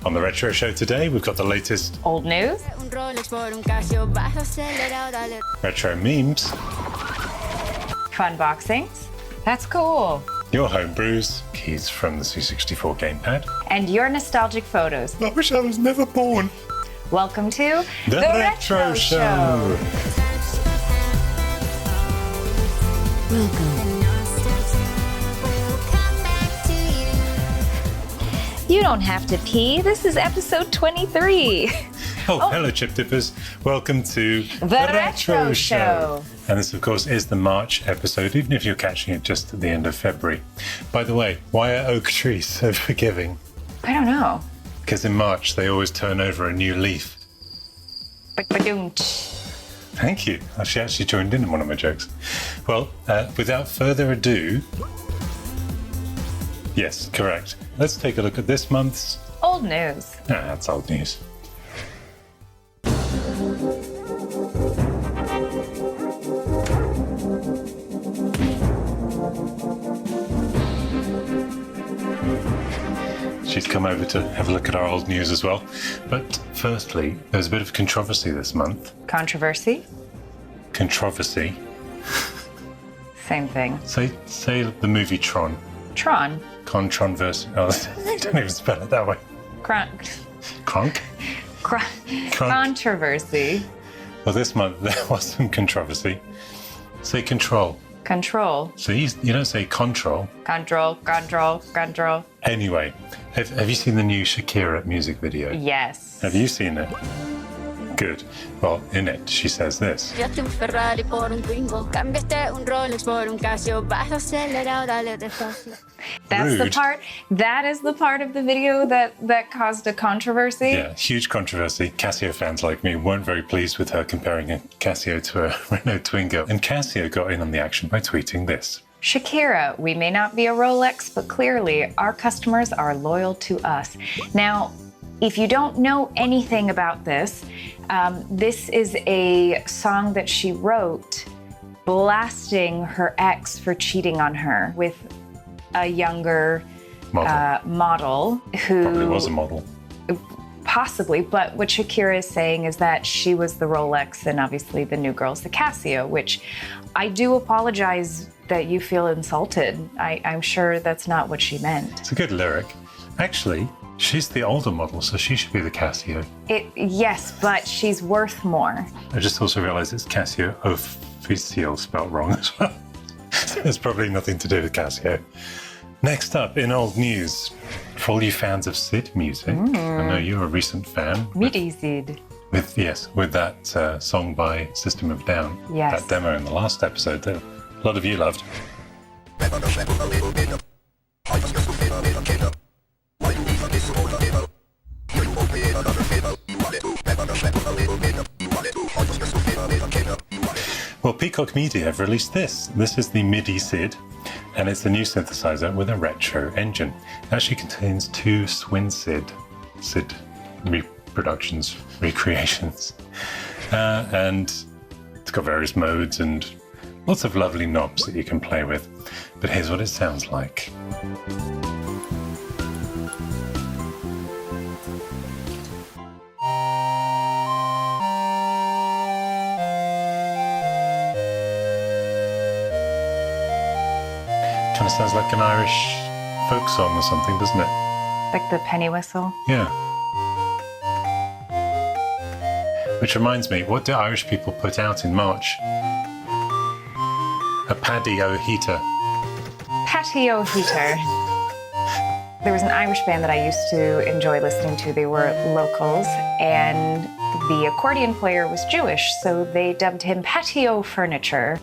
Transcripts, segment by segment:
On the Retro Show today, we've got the latest old news, retro memes, fUnboxings. That's cool. your homebrews, keys from the C64 gamepad, And your nostalgic photos. I wish I was never born. Welcome to The Retro Show. Welcome. You don't have to pee. This is episode 23. Oh, hello, Chip Dippers. Welcome to The Retro Show. And this, of course, is the March episode, even if you're catching it just at the end of February. By the way, why are oak trees so forgiving? I don't know. Because in March, they always turn over a new leaf. Thank you. She actually joined in one of my jokes. Well, without further ado... Yes, correct. Let's take a look at this month's... Old news. That's old news. She's come over to have a look at our old news as well. But firstly, there's a bit of controversy this month. Controversy? Controversy. Same thing. Say the movie Tron. Tron. Controversy. Oh, don't even spell it that way. Cronk? Controversy. Well, this month there was some controversy. Say control. Control. So you don't say control. Control. Anyway, have you seen the new Shakira music video? Yes. Have you seen it? Good. Well, in it, she says this. That's Rude. the part. That is the part of the video that caused a controversy. Yeah, huge controversy. Casio fans like me weren't very pleased with her comparing a Casio to a Renault Twingo. And Casio got in on the action by tweeting this. Shakira, we may not be a Rolex, but clearly our customers are loyal to us. Now, if you don't know anything about this, this is a song that she wrote blasting her ex for cheating on her with a younger model who... Probably was a model. Possibly, but what Shakira is saying is that she was the Rolex and obviously the new girl's the Casio, which I do apologize that you feel insulted. I'm sure that's not what she meant. It's a good lyric. Actually, she's the older model, so she should be the Casio. Yes, but she's worth more. I just also realized it's Casio Official spelled wrong as well. There's probably nothing to do with Casio. Next up, in old news, for all you fans of Sid music, I know you're a recent fan. MIDI Sid. With that song by System of a Down. Yes. That demo in the last episode that a lot of you loved. Well, Peacock Media have released this. This is the MIDI Sid, and it's a new synthesizer with a retro engine. It actually contains two Swin Sid recreations. And it's got various modes and lots of lovely knobs that you can play with. But here's what it sounds like. Kind of sounds like an Irish folk song or something, doesn't it? Like the penny whistle. Yeah. Which reminds me, what do Irish people put out in March? A patio heater. Patio heater. There was an Irish band that I used to enjoy listening to. They were locals, and the accordion player was Jewish, so they dubbed him Patio Furniture.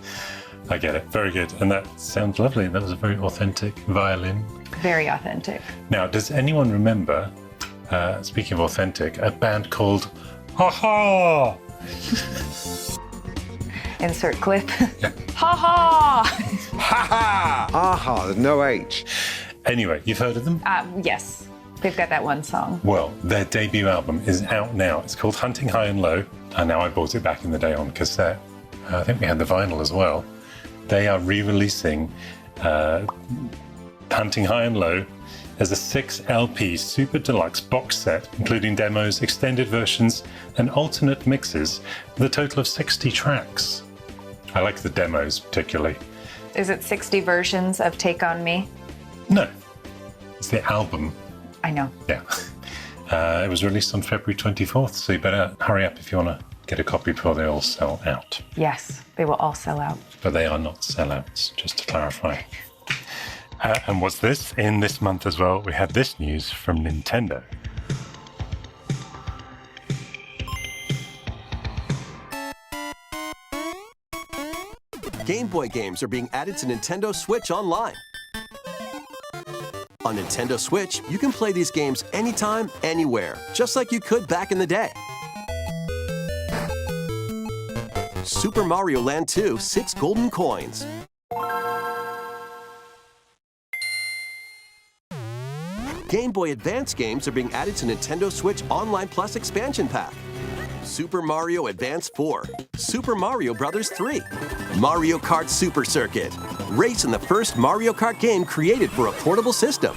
I get it. Very good. And that sounds lovely. That was a very authentic violin. Very authentic. Now, does anyone remember, speaking of authentic, a band called Ha-Ha? Insert clip. Yeah. Ha ha! Ha ha! Aha, there's no H. Anyway, you've heard of them? Yes. They've got that one song. Well, their debut album is out now. It's called Hunting High and Low. And now I bought it back in the day on cassette. I think we had the vinyl as well. They are re-releasing Hunting High and Low as a 6 LP super deluxe box set, including demos, extended versions, and alternate mixes, with a total of 60 tracks. I like the demos particularly. Is it 60 versions of Take On Me? No, it's the album. I know. Yeah. It was released on February 24th, so you better hurry up if you want to get a copy before they all sell out. Yes, they will all sell out. But they are not sellouts, just to clarify. And what's this? In this month as well, we had this news from Nintendo. Game Boy games are being added to Nintendo Switch Online. On Nintendo Switch, you can play these games anytime, anywhere, just like you could back in the day. Super Mario Land 2, 6 golden coins. Game Boy Advance games are being added to Nintendo Switch Online Plus Expansion Pack. Super Mario Advance 4, Super Mario Bros. 3, Mario Kart Super Circuit. Race in the first Mario Kart game created for a portable system.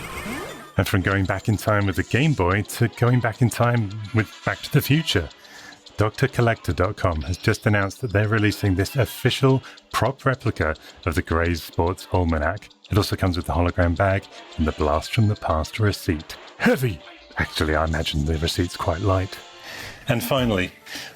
And from going back in time with the Game Boy to going back in time with Back to the Future, DrCollector.com has just announced that they're releasing this official prop replica of the Gray's Sports Almanac. It also comes with the hologram bag and the Blast from the Past receipt. Heavy! Actually, I imagine the receipt's quite light. And finally,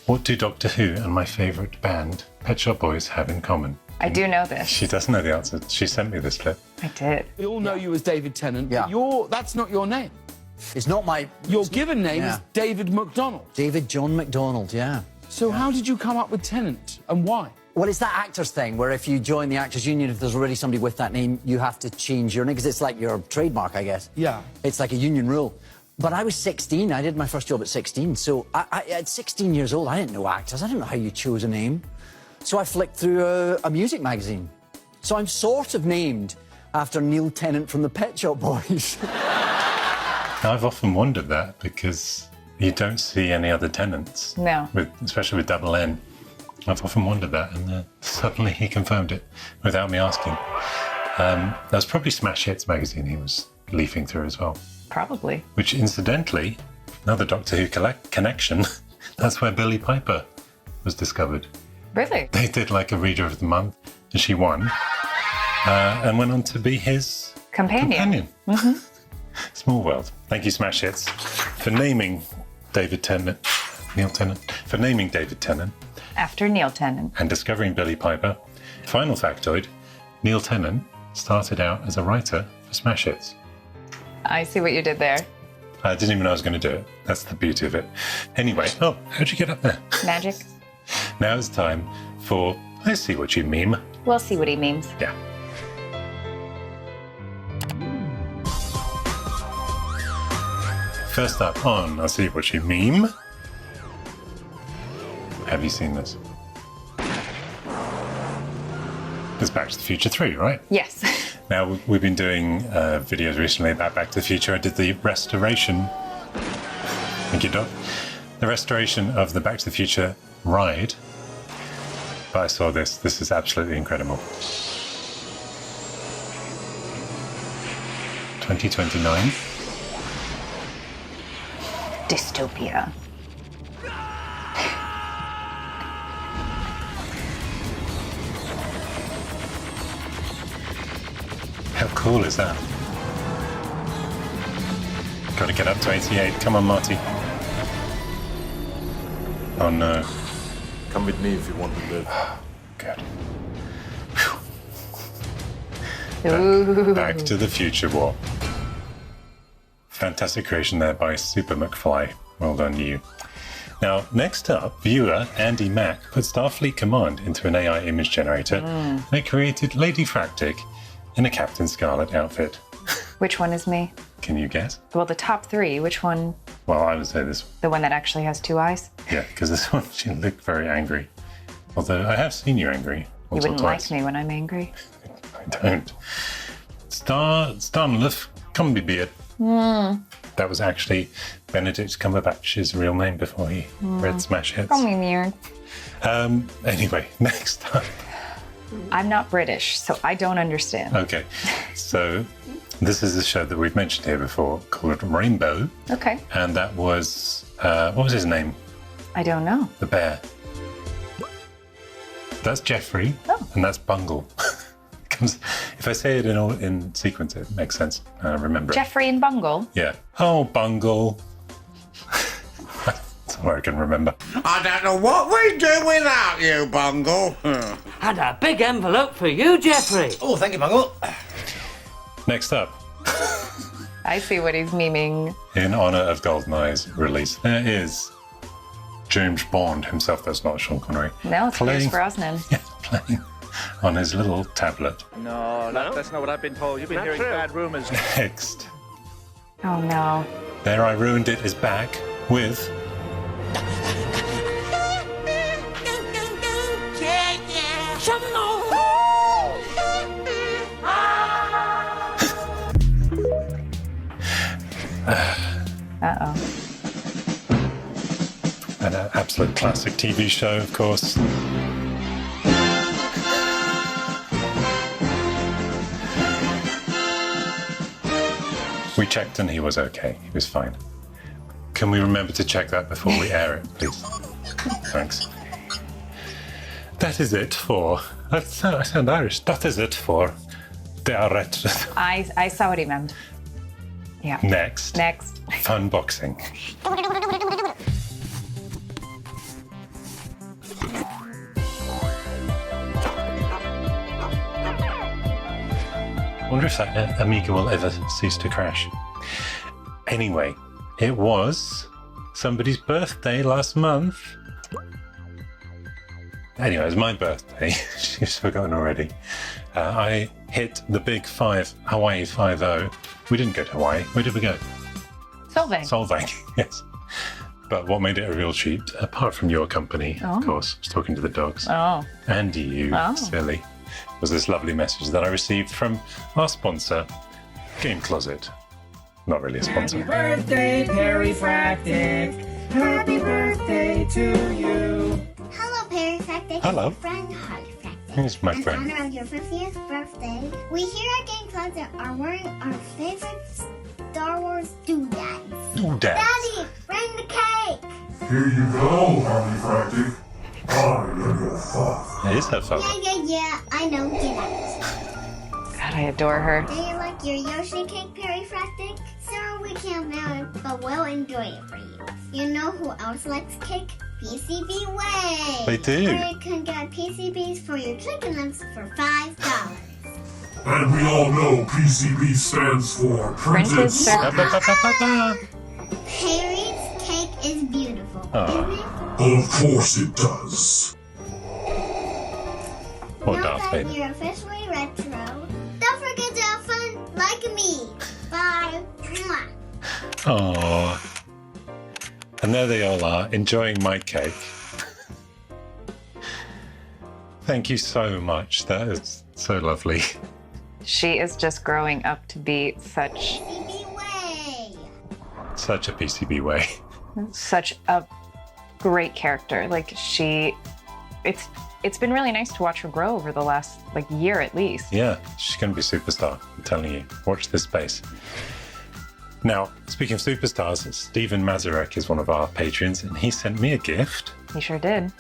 what do Doctor Who and my favourite band, Pet Shop Boys, have in common? I do know this. She doesn't know the answer. She sent me this clip. I did. We all know you as David Tennant, Yeah. but that's not your name. It's not my... Your given name is Yeah. David McDonald. David John McDonald, yeah. So how did you come up with Tennant, and why? Well, it's that actors thing where if you join the Actors Union, if there's already somebody with that name, you have to change your name because it's like your trademark, I guess. Yeah. It's like a union rule. But I was 16. I did my first job at 16. So at 16 years old, I didn't know actors. I didn't know how you chose a name. So I flicked through a music magazine. So I'm sort of named after Neil Tennant from the Pet Shop Boys. I've often wondered that because you don't see any other Tennants. No. Especially with double N. I've often wondered that, and suddenly he confirmed it without me asking. That was probably Smash Hits magazine he was leafing through as well. Probably. Which, incidentally, another Doctor Who connection, that's where Billie Piper was discovered. Really? They did like a Reader of the Month, and she won, and went on to be his Companion. Mm-hmm. Small world. Thank you, Smash Hits, for naming Neil Tennant, for naming David Tennant. After Neil Tennant. And discovering Billie Piper. Final factoid, Neil Tennant started out as a writer for Smash Hits. I see what you did there. I didn't even know I was going to do it. That's the beauty of it. Anyway, how'd you get up there? Magic. Now it's time for I See What You Meme. We'll see what he means. Yeah. First up on I See What You Meme. Have you seen this? It's Back to the Future 3, right? Yes. Now, we've been doing videos recently about Back to the Future. I did the restoration. Thank you, Doc. The restoration of the Back to the Future ride. But I saw this. This is absolutely incredible. 2029. Dystopia. How cool is that? Gotta get up to 88. Come on, Marty. Oh no. Come with me if you want to live. Good. Ooh. Back to the Future War. Fantastic creation there by Super McFly. Well done, you. Now, next up, viewer Andy Mack put Starfleet Command into an AI image generator and it created Lady Fractic in a Captain Scarlet outfit. Which one is me? Can you guess? Well, the top three. Which one? Well, I would say this. The one that actually has two eyes? Yeah, because this one, she looked very angry. Although I have seen you angry You once or wouldn't twice. like me when I'm angry. I don't. Starnlif Cumbybeard. That was actually Benedict Cumberbatch's real name before he read Smash Hits. Call me weird. Anyway, next up. I'm not British, so I don't understand. Okay, so This is a show that we've mentioned here before called Rainbow. Okay. And that was, what was his name? I don't know. The bear. That's Jeffrey, and that's Bungle. If I say it in sequence, it makes sense. Remember Jeffrey and Bungle? Yeah. Oh, Bungle. That's all I can remember. I don't know what we'd do without you, Bungle. And a big envelope for you, Jeffrey. Oh, thank you, Bungle. Next up, I see what he's memeing. in honor of GoldenEye's release, there is James Bond himself. That's not Sean Connery. No, it's Pierce Brosnan. Yeah, playing on his little tablet. No, that's not what I've been told. You've been hearing bad rumours. Next, Oh no. There I Ruined It is back with Uh-oh. an absolute classic TV show, of course. We checked and he was okay. He was fine. Can we remember to check that before we air it, please? Thanks. That is it for... I sound Irish. That is it for the ЯRetro. I saw what he meant. Yeah. Next. Next. Fun-boxing. I wonder if that Amiga will ever cease to crash. Anyway, it was somebody's birthday last month. Anyway, it was my birthday. She's forgotten already. I hit the big Hawaii 5-0. We didn't go to Hawaii. Where did we go? Solvang. Solvang, yes. But what made it a real treat, apart from your company, of course, I was talking to the dogs, and you, silly, was this lovely message that I received from our sponsor, Game Closet. Not really a sponsor. Happy birthday, Perryfractic. Happy birthday to you. Hello, Perryfractic. Hello. Friend Hollyfractic. Here's my friend. In honor of your 50th birthday, we here at Game Closet are wearing our favorite Star Wars doodads. Doodads. Daddy, bring the cake. Here you go, Homefractic. I am your father. It is her father. Yeah, I know, get out. God, I adore her. Do you like your Yoshi cake, Perryfractic? Sir, we can't mail it, but we'll enjoy it for you. You know who else likes cake? PCB Way. They do. Where you can get PCBs for your chicken nuts for $5. And we all know PCB stands for Printed Circuit. Perry's cake is beautiful, isn't it? Of course it does. What Now Darth that Vader? you're officially retro, don't forget to have fun like me. Bye. Mwah. Aww. And there they all are, enjoying my cake. Thank you so much. That is so lovely. She is just growing up to be such PCB Way. Such a PCB way. such a great character. Like it's been really nice to watch her grow over the last year at least. Yeah, she's going to be a superstar. I'm telling you. Watch this space. Now, speaking of superstars, Stephen Mazurek is one of our patrons, and he sent me a gift. He sure did.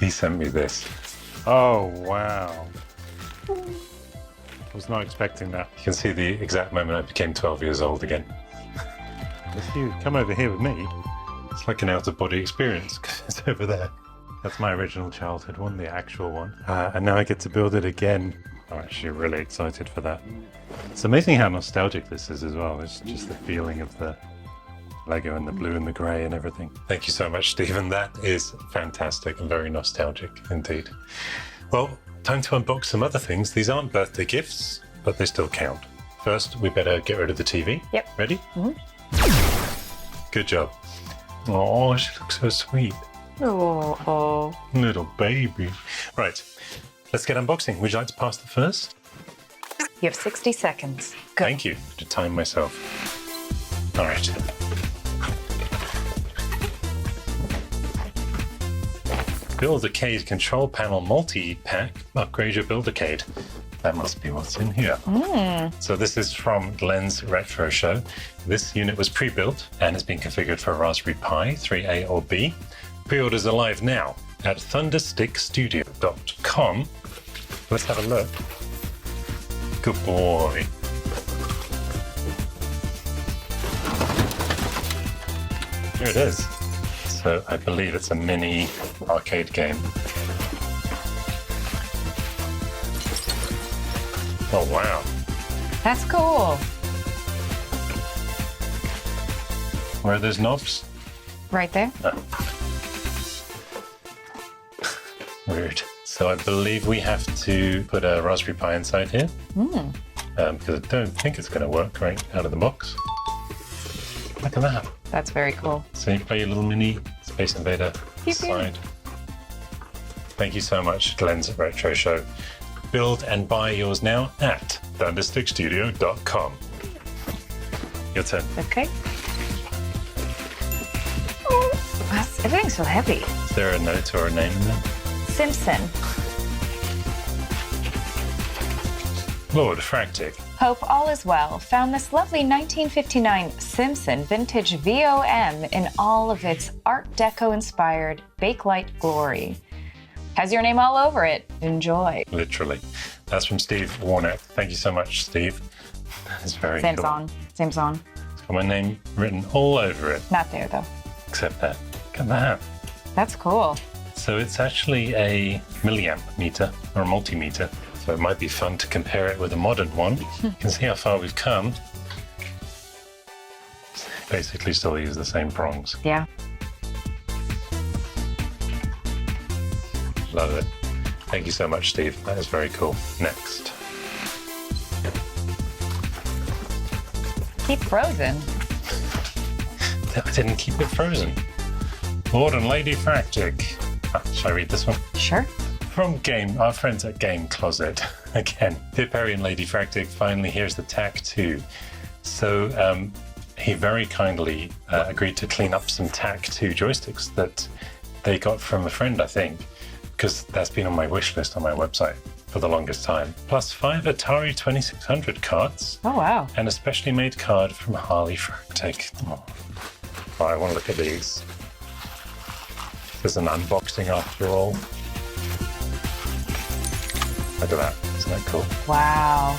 He sent me this. Oh, wow. I was not expecting that. You can see the exact moment I became 12 years old again. If you come over here with me, it's like an out-of-body experience. It's over there. That's my original childhood one, the actual one. And now I get to build it again. I'm actually really excited for that. It's amazing how nostalgic this is as well. It's just the feeling of the Lego and the blue and the grey and everything. Thank you so much, Stephen. That is fantastic and very nostalgic indeed. Well, time to unbox some other things. These aren't birthday gifts, but they still count. First, we better get rid of the TV. Yep. Ready? Mm-hmm. Good job. Oh, she looks so sweet. Oh. Little baby. Right, let's get unboxing. Would you like to pass the first? You have 60 seconds. Go. Thank you. To time myself. All right. Build Arcade Control Panel Multi-Pack. Upgrade your Build Arcade. That must be what's in here. So this is from Glenn's Retro Show. This unit was pre-built and has been configured for a Raspberry Pi 3A or B. Pre-orders are live now at thunderstickstudio.com. Let's have a look. Good boy. Here it is. So I believe it's a mini arcade game. Oh, wow. That's cool. Where are those knobs? Right there. No. Weird. So I believe we have to put a Raspberry Pi inside here. Because I don't think it's going to work right out of the box. Look at that. That's very cool. So you play your little mini Space Invader side. Thank you so much, Glenn's Retro Show. Build and buy yours now at thunderstickstudio.com. Your turn. Okay. Oh, everything's so heavy. Is there a note or a name in there? Simpson. Mauricifractic. Hope all is well. Found this lovely 1959 Simpson vintage VOM in all of its Art Deco-inspired Bakelite glory. Has your name all over it. Enjoy. Literally. That's from Steve Warnock. Thank you so much, Steve. It's very Same cool. song. Same song. It's got my name written all over it. Not there, though. Except that. Look at that. That's cool. So it's actually a milliamp meter or a multimeter. So it might be fun to compare it with a modern one. You can see how far we've come. Basically still use the same prongs. Yeah. Love it. Thank you so much, Steve. That is very cool. Next. Keep frozen. I didn't keep it frozen. Lord and Lady Fractic. Shall I read this one? Sure. From our friends at Game Closet. Again, Dear Perry and Lady Fractic, finally here's the TAC 2. So he very kindly agreed to clean up some TAC 2 joysticks that they got from a friend, I think, because that's been on my wish list on my website for the longest time. Plus 5 Atari 2600 cards. Oh, wow. And a specially made card from Fractic. Oh, I want to look at these. There's an unboxing after all. Look at that. Isn't that cool? Wow.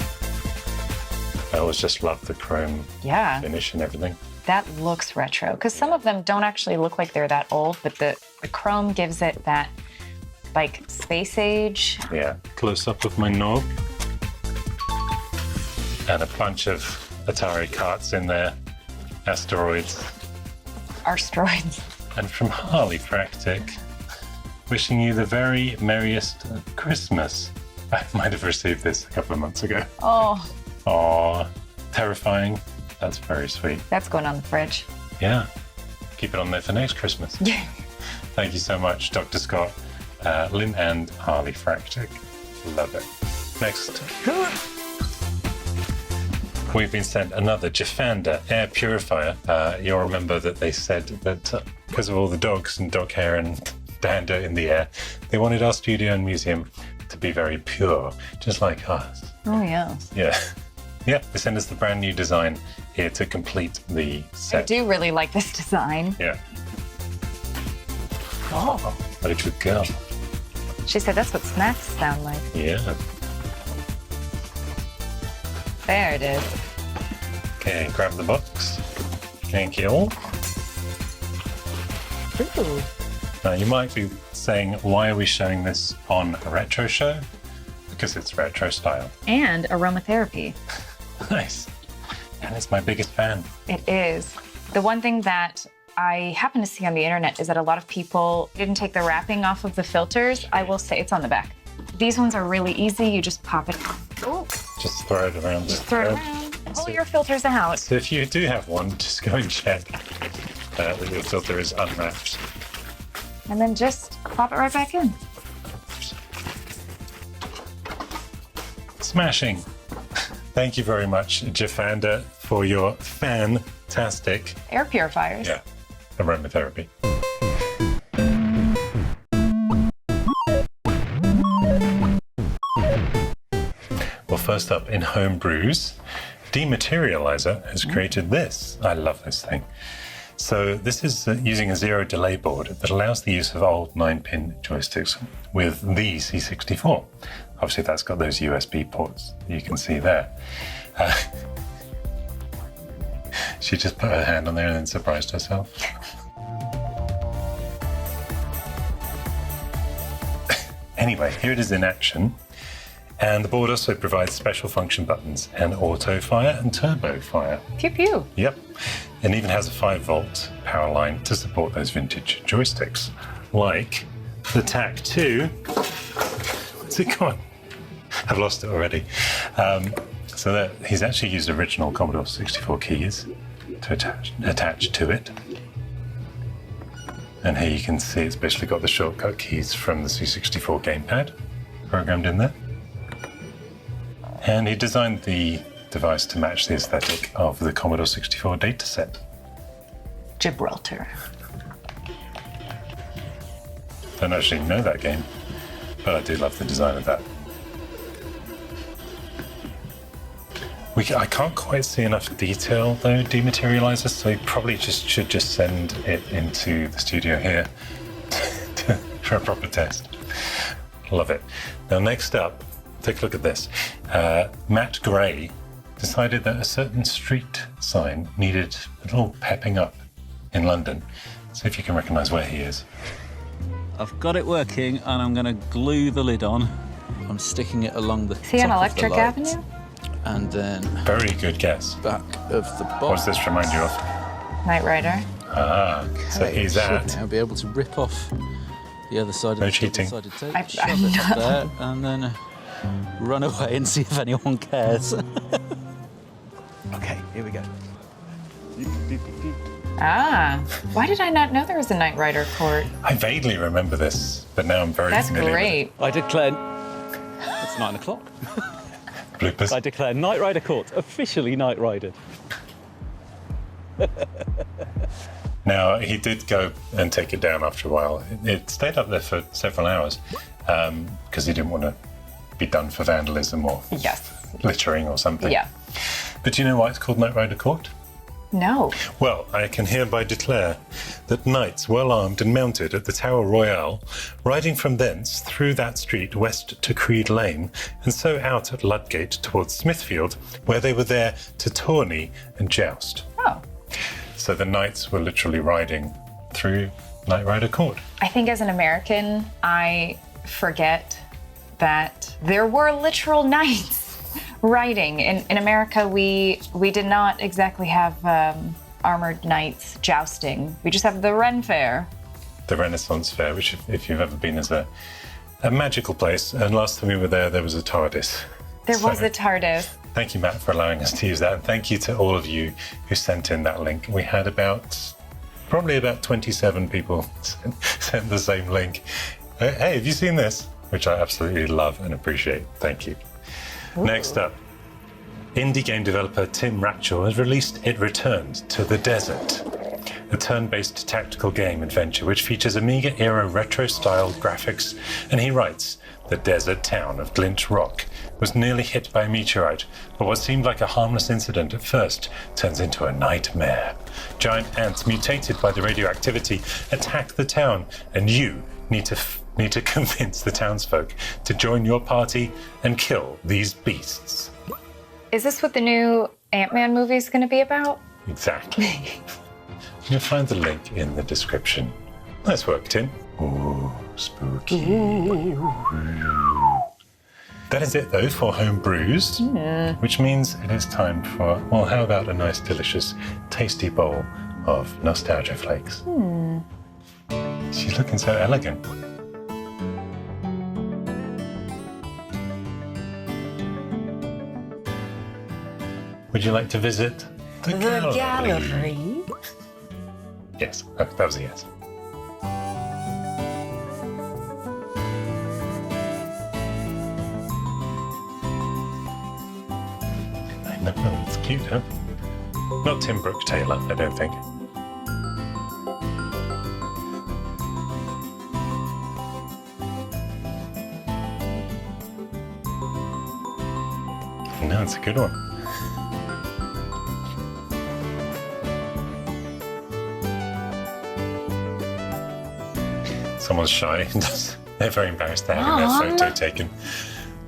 I always just love the chrome finish and everything. That looks retro, because some of them don't actually look like they're that old, but the chrome gives it that, like, space age. Yeah. Close up of my knob. And a bunch of Atari carts in there. Asteroids. Asteroids. And from Fractic, wishing you the very merriest Christmas. I might have received this a couple of months ago. Oh. Aw, terrifying. That's very sweet. That's going on the fridge. Yeah. Keep it on there for next Christmas. Yeah. Thank you so much, Dr. Scott, Lynn and Fractic. Love it. Next. We've been sent another Jafanda air purifier. You'll remember that they said that because of all the dogs and dog hair and dander in the air, they wanted our studio and museum to be very pure, just like us. Oh, yeah. Yeah. Yeah, they sent us the brand new design here to complete the set. I do really like this design. Yeah. Oh, what a good girl. She said that's what snacks sound like. Yeah. There it is. Okay, grab the box. Thank you. Ooh. Now, you might be saying, why are we showing this on a retro show? Because it's retro style. And aromatherapy. Nice. And it's my biggest fan. It is. The one thing that I happen to see on the internet is that a lot of people didn't take the wrapping off of the filters. I will say it's on the back. These ones are really easy. You just pop it. Ooh. Just throw it around. Just throw it around. Pull your filters out. So if you do have one, just go and check that your filter is unwrapped. And then just pop it right back in. Smashing. Thank you very much, Jafanda, for your fantastic Air purifiers. Yeah, aromatherapy. first up in Homebrews, Dematerializer has created this. I love this thing. So this is using a zero delay board that allows the use of old 9-pin joysticks with the C64. Obviously that's got those USB ports you can see there. She just put her hand on there and then surprised herself. Anyway, here it is in action. And the board also provides special function buttons and auto fire and turbo fire. Pew pew. Yep. And even has a 5-volt power line to support those vintage joysticks, like the TAC2. What's it gone? I've lost it already. So that he's actually used original Commodore 64 keys to attach to it. And here you can see it's basically got the shortcut keys from the C64 gamepad programmed in there. And he designed the device to match the aesthetic of the Commodore 64 dataset. Gibraltar. Don't actually know that game, but I do love the design of that. I can't quite see enough detail though, Dematerializer, so you probably should just send it into the studio here for a proper test. Love it. Now next up, take a look at this. Matt Gray decided that a certain street sign needed a little pepping up in London. See if you can recognise where he is. I've got it working and I'm going to glue the lid on. I'm sticking it along the top of the See on Electric light. Avenue? And then very good guess. Back of the box. What does this remind you of? Knight Rider. Ah, so he's at. I'll be able to rip off the other side of the double-sided tape, shove it up there, and then run away and see if anyone cares. Okay, here we go. Ah, why did I not know there was a Knight Rider court? I vaguely remember this, but now I'm very familiar great. with it. I declare... It's 9 o'clock. Bloopers. I declare Knight Rider Court officially Knight Ridered. Now, he did go and take it down after a while. It stayed up there for several hours because he didn't want to be done for vandalism or littering or something. Yeah. But do you know why it's called Knight Rider Court? No. Well, I can hereby declare that knights well armed and mounted at the Tower Royale, riding from thence through that street west to Creed Lane, and so out at Ludgate towards Smithfield, where they were there to tourney and joust. Oh. So the knights were literally riding through Knight Rider Court. I think as an American, I forget that there were literal knights riding. In America, we did not exactly have armored knights jousting. We just have the Ren Fair. The Renaissance Fair, which if you've ever been, is a magical place. And last time we were there was a TARDIS. There was a TARDIS. Thank you, Matt, for allowing us to use that. And thank you to all of you who sent in that link. We had probably about 27 people sent the same link. Hey, have you seen this? Which I absolutely love and appreciate. Thank you. Ooh. Next up, indie game developer Tim Ratchell has released It Returned to the Desert, a turn-based tactical game adventure which features Amiga-era retro-styled graphics, and he writes, the desert town of Glint Rock was nearly hit by a meteorite, but what seemed like a harmless incident at first turns into a nightmare. Giant ants mutated by the radioactivity attack the town, and you need to convince the townsfolk to join your party and kill these beasts. Is this what the new Ant-Man movie is going to be about? Exactly. You'll find the link in the description. Nice work, Tim. Ooh, spooky. Ooh. That is it, though, for Homebrews, which means it is time for, well, how about a nice, delicious, tasty bowl of nostalgia flakes? She's looking so elegant. Would you like to visit the gallery? Yes, that was a yes. I know, it's cute, huh? Not Tim Brooke Taylor, I don't think. That's a good one. Someone's shy. They're very embarrassed they're having their photo taken.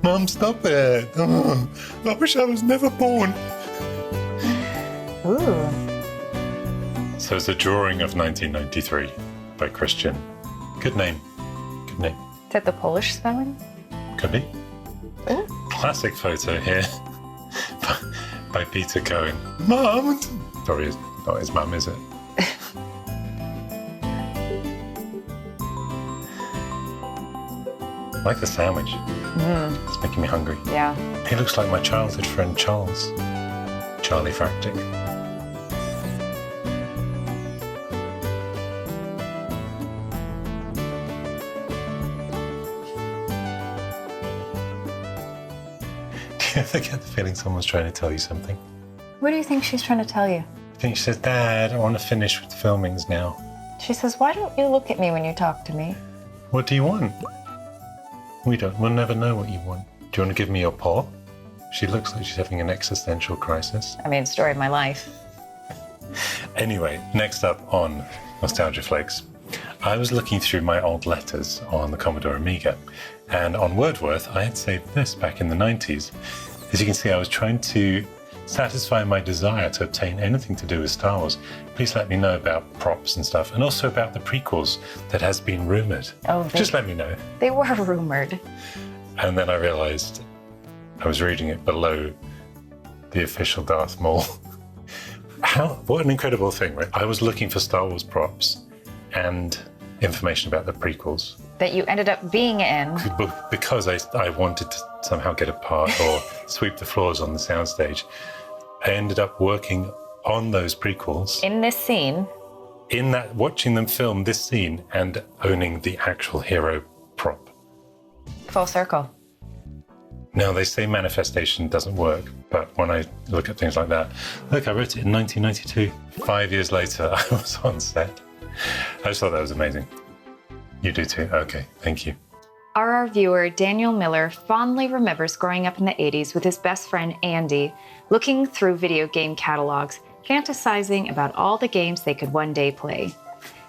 Mum, stop it. Oh, I wish I was never born. Ooh. So it's a drawing of 1993 by Christian. Good name. Good name. Is that the Polish spelling? Could be. Ooh. Classic photo here by Peter Cohen. Mum! Sorry, it's not his mum, is it? I like the sandwich. It's making me hungry. Yeah. He looks like my childhood friend Charles. Charlie Fractic. Do you ever get the feeling someone's trying to tell you something? What do you think she's trying to tell you? I think she says, Dad, I want to finish with the filmings now. She says, why don't you look at me when you talk to me? What do you want? We'll never know what you want. Do you want to give me your paw? She looks like she's having an existential crisis. I mean, story of my life. Anyway, next up on Nostalgia Flakes, I was looking through my old letters on the Commodore Amiga, and on Wordworth, I had saved this back in the 90s. As you can see, I was trying to satisfy my desire to obtain anything to do with Star Wars. Please let me know about props and stuff, and also about the prequels that has been rumoured. Just let me know. They were rumoured. And then I realised I was reading it below the official Darth Maul. What an incredible thing, right? I was looking for Star Wars props and information about the prequels. That you ended up being in. Because I wanted to somehow get a part or sweep the floors on the soundstage. I ended up working on those prequels. In this scene. In that, watching them film this scene and owning the actual hero prop. Full circle. Now, they say manifestation doesn't work, but when I look at things like that, look, I wrote it in 1992. 5 years later, I was on set. I just thought that was amazing. You do too? Okay, thank you. RR viewer Daniel Miller fondly remembers growing up in the 80s with his best friend Andy, looking through video game catalogs, fantasizing about all the games they could one day play.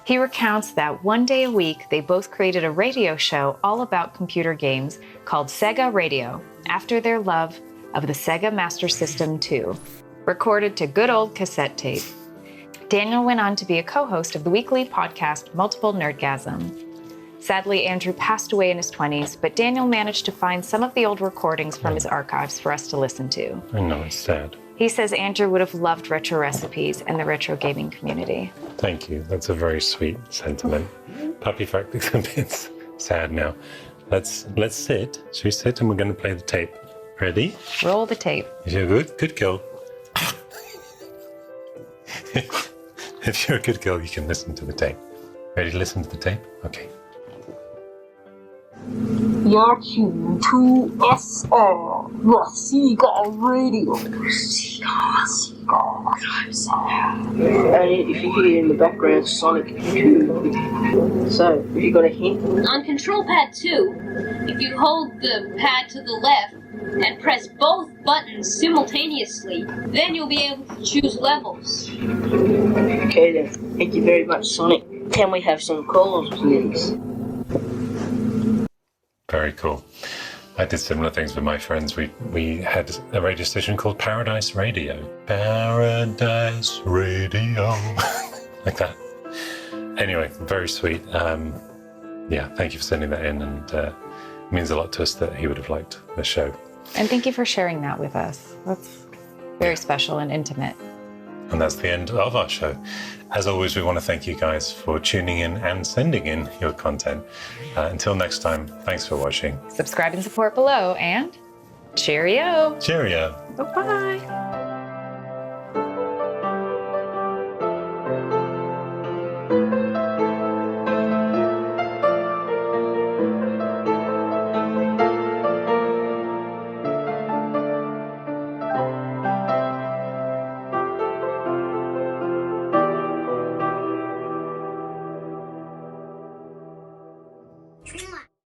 He recounts that one day a week, they both created a radio show all about computer games called Sega Radio, after their love of the Sega Master System 2, recorded to good old cassette tape. Daniel went on to be a co-host of the weekly podcast Multiple Nerdgasm. Sadly, Andrew passed away in his 20s, but Daniel managed to find some of the old recordings from his archives for us to listen to. I know, it's sad. He says Andrew would have loved retro recipes and the retro gaming community. Thank you. That's a very sweet sentiment. Puppy Fractic's a bit sad now. Let's sit. Should we sit and we're going to play the tape? Ready? Roll the tape. If you're good, good girl. If you're a good girl, you can listen to the tape. Ready to listen to the tape? Okay. You're tuned to SR, the Seagull Radio. And if you hear in the background Sonic 2. So, have you got a hint? On Control Pad 2, if you hold the pad to the left and press both buttons simultaneously, then you'll be able to choose levels. Okay then, thank you very much, Sonic. Can we have some calls, please? Very cool. I did similar things with my friends. We had a radio station called Paradise Radio. Paradise Radio. Like that. Anyway, very sweet. Yeah, thank you for sending that in, and it means a lot to us that he would have liked the show. And thank you for sharing that with us. That's very special and intimate. And that's the end of our show. As always, we want to thank you guys for tuning in and sending in your content. Until next time, thanks for watching. Subscribe and support below, and cheerio. Cheerio. Bye-bye.